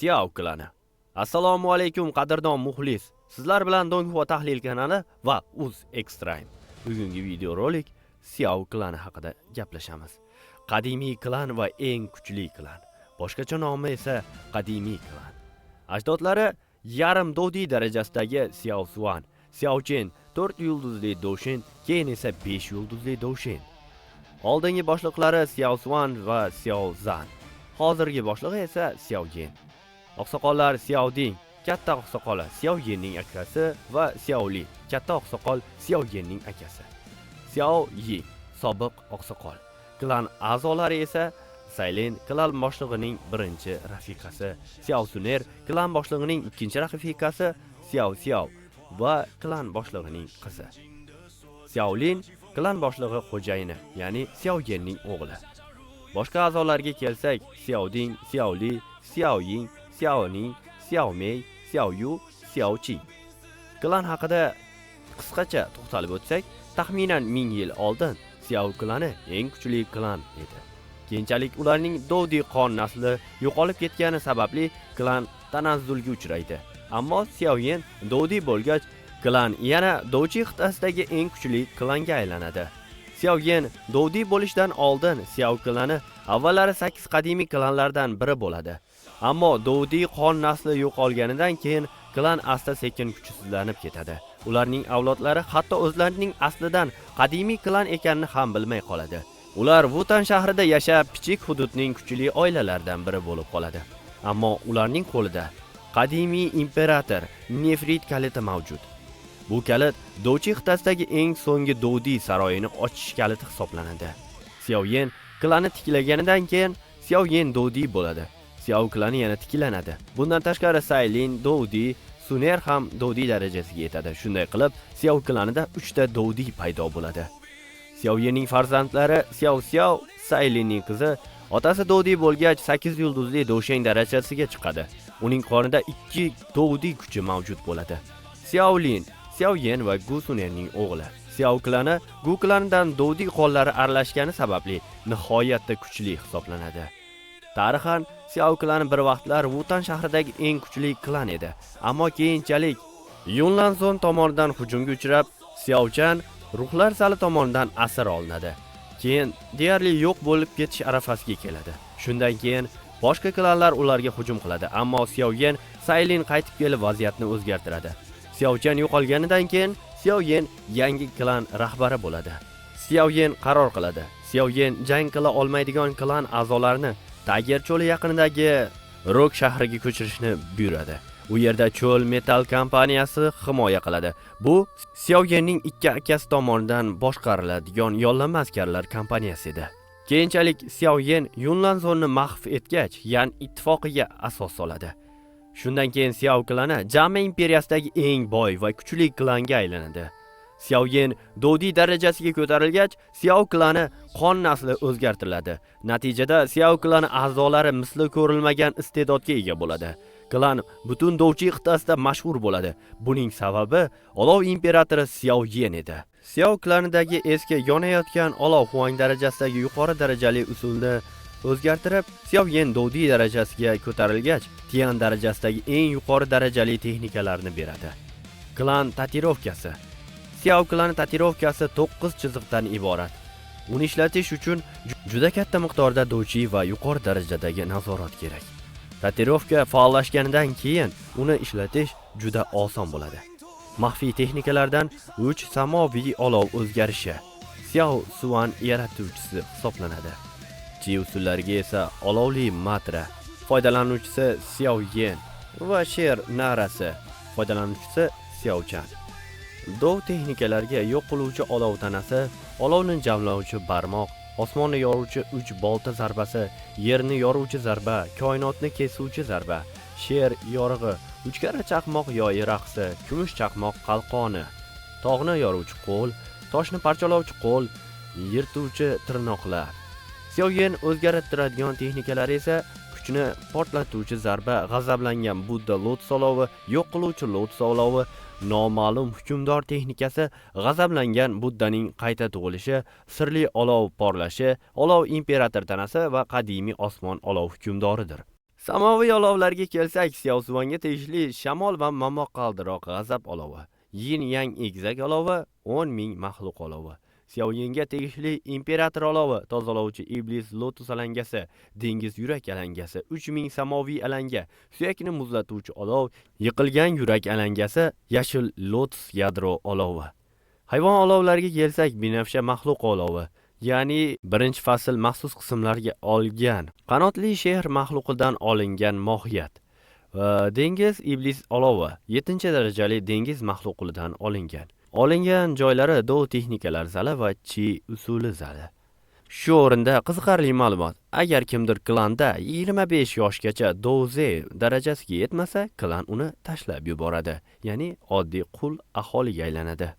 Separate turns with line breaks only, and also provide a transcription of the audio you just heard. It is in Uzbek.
Xiao klani. Assalomu alaykum qadrdon muxlis. Sizlar bilan Donghua tahlil kanali va Uz Extreme. Bugungi videorolik Xiao klani haqida gaplashamiz. Qadimiy klan va eng kuchli klan. Boshqacha nomi esa qadimiy klan. Ajdodlari yarim dodi darajasidagi Xiao Xuan, Xiao Chen 4 yulduzli Doshin, keyin esa 5 yulduzli Doshin. Oldingi boshliqlari Xiao Xuan va Xiao Zan. Hozirgi boshlig'i esa Xiao Yin. Oqsoqollar Xiao Ding, katta oqsoqoli Xiao Yinning akasi va Xiao Li, katta oqsoqol Xiao Yinning akasi. Xiao Yi, sobiq oqsoqol. Klan a'zolari esa Sailin klan boshlig'ining birinchi rafiqasi, Xiao Suner klan boshlig'ining ikkinchi rafiqasi, Xiao Xiao va klan boshlig'ining qizi. Xiao Lin klan boshlig'i xo'jayini, ya'ni Xiao Yinning o'g'li. Boshqa a'zolarga kelsak, Xiao Ding, Xiao Li, Xiao Ying, Xiao Ning, Xiao Mei, Xiao Yu, Xiao Qi. Klan haqida qisqacha to'xtalib o'tsak, taxminan 1000 yil oldin Xiao klani eng kuchli klan edi. Keyinchalik ularning Dodi qon nasli yo'qolib ketgani sababli klan tanazzulga uchraydi. Ammo Xiao Yin Dodi bo'lgach, klan yana Doji qit'asidagi eng kuchli klanga aylanadi. Xiao Yin Dodi bo'lishdan oldin Xiao klani avvallari 8 qadimiy klanlardan biri bo'ladi. Ammo Dodi qon nasli yo'qolganidan keyin klan asta-sekin kuchsizlanib ketadi. Ularning avlodlari hatto o'zlarining aslidan qadimiy klan ekanini ham bilmay qoladi. Ular Wutan shahrida yashab, kichik hududning kuchli oilalaridan biri bo'lib qoladi. Ammo ularning qo'lida qadimiy imperator Nefrit kaliti mavjud. Bu kalit Doji qit'asidagi eng so'nggi Dodi saroyini ochish kaliti hisoblanadi. Xiao Yin klani tiklaganidan keyin Xiao Yin Dodi bo'ladi. Xiao klani yana tiklanadi. Bundan tashqari Sailin, Dodi, Suner ham Dodi darajasiga yetadi. Shunday qilib, Xiao klanida 3 ta Dodi paydo bo'ladi. Xiao Yinning farzandlari Xiao Xiao, Sailinning qizi, otasi Dodi bo'lgach 8 yulduzli Doshin darajasiga chiqadi. Uning qonida 2 Dodi kuchi mavjud bo'ladi. Xiao Lin, Xiao Yin va Gu Sunerning o'g'li. Xiao klani Gu klanidan Dodi qonlari aralashgani sababli nihoyatda kuchli hisoblanadi. Tarixan Xiao klani bir vaqtlar Wutan shahridagi eng kuchli klan edi. Ammo keyinchalik Yunlanzon tomonidan hujumga uchrab, Xiao Chan ruhlar sali tomonidan asir olinadi. Keyin deyarli yo'q bo'lib ketish arafasiga keladi. Shundan keyin boshqa klanlar ularga hujum qiladi, ammo Xiao Yin Sailin qaytib kelib vaziyatni o'zgartiradi. Xiao Chan yo'qolganidan keyin Xiao Yin yangi klan rahbari bo'ladi. Xiao Yin qaror qiladi. Xiao Yin jang qila olmaydigan klan a'zolarini Tager cho'li yaqinidagi Rok shahriga ko'chirishni buyuradi. U yerda cho'l metal kompaniyasi himoya qiladi. Bu Xiao Yinning ikki akasi tomonidan boshqariladigan yollanma askarlar kompaniyasi edi. Keyinchalik Xiao Yin Yunlanzonni mahv etgach, Yan ittifoqiga asos soladi. Shundan keyin Xiao klani Jame imperiyasidagi eng boy va kuchli klanga aylanadi. Xiao Yin Dodi darajasiga ko'tarilgach, Xiao klani qon nasli o'zgartiriladi. Natijada Xiao klani a'zolari misli ko'rilmagan iste'dodga ega bo'ladi. Klan butun Doji qit'asida mashhur bo'ladi. Buning sababi olov imperatori Xiao Yin edi. Xiao klanidagi eski yonayotgan olov Huang darajasidagi yuqori darajali usulni o'zgartirib, Xiao Yin Dodi darajasiga ko'tarilgach, Tian darajasidagi eng yuqori darajali texnikalarni beradi. Klan tatuirovkasi. Xiao klani tatuirovkasi 9 chiziqdan iborat. Uni ishlatish uchun juda katta miqdorda doji va yuqori darajadagi nazorat kerak. Tatuirovka faollashganidan keyin uni ishlatish juda oson bo'ladi. Maxfiy texnikalardan 3 samoviy olov o'zgarishi Xiao Xuan yaratuvchisi hisoblanadi. Chi usullariga esa olovli matra foydalanuvchisi Xiao Yin va sher narasi foydalanuvchisi Xiao Chan. Dov texnikalarga yo'q qiluvchi olov tanasi, olovni jamlovchi barmoq, osmonni yoruvchi 3 bolta zarbasi, yerni yoruvchi zarba, koinotni kesuvchi zarba, sher yorig'i, 3 karra chaqmoq yoyi raqsi, kumush chaqmoq qalqoni, tog'ni yoruvchi qo'l, toshni parchalovchi qo'l, yirtuvchi tirnoqlar. Xiao Yin o'zgartiradigan texnikalari esa kuchni portlatuvchi zarba, g'azablangan Budda lotus olovi, yo'q qiluvchi lotus olovi, noma'lum hukmdor texnikasi, g'azablangan Buddaning qayta tug'ilishi, sirli olov porlashi, olov imperator tanasi va qadimiy osmon olov hukmdoridir. Samoviy olovlarga kelsak, Xiaosuvanga tegishli shamol va momoq qaldiroq g'azab olovi, Yin Yang egizak olovi, 10,000 maxluq olovi, Xiaoyinga tegishli imperator olovi, tozalovchi iblis lotus alangasi, dengiz yurak alangasi, 3000 samoviy alanga, suyakni muzlatuvchi olov, yiqilgan yurak alangasi, yashil lotus yadro olovi. Hayvon olovlariga kelsak, binafsha maxluq olovi, ya'ni birinchi fasl maxsus qismlarga olgan qanotli she'r maxluqidan olingan mohiyat va dengiz iblis olovi 7-darajali dengiz maxluqidan olingan. Olingan joylari Do texnikalar zali va Chi usuli zali. Shu o'rinda qiziqarli ma'lumot. Agar kimdir klanda 25 yoshgacha doze darajasiga yetmasa, klan uni tashlab yuboradi, ya'ni oddiy qul aholiga aylanadi.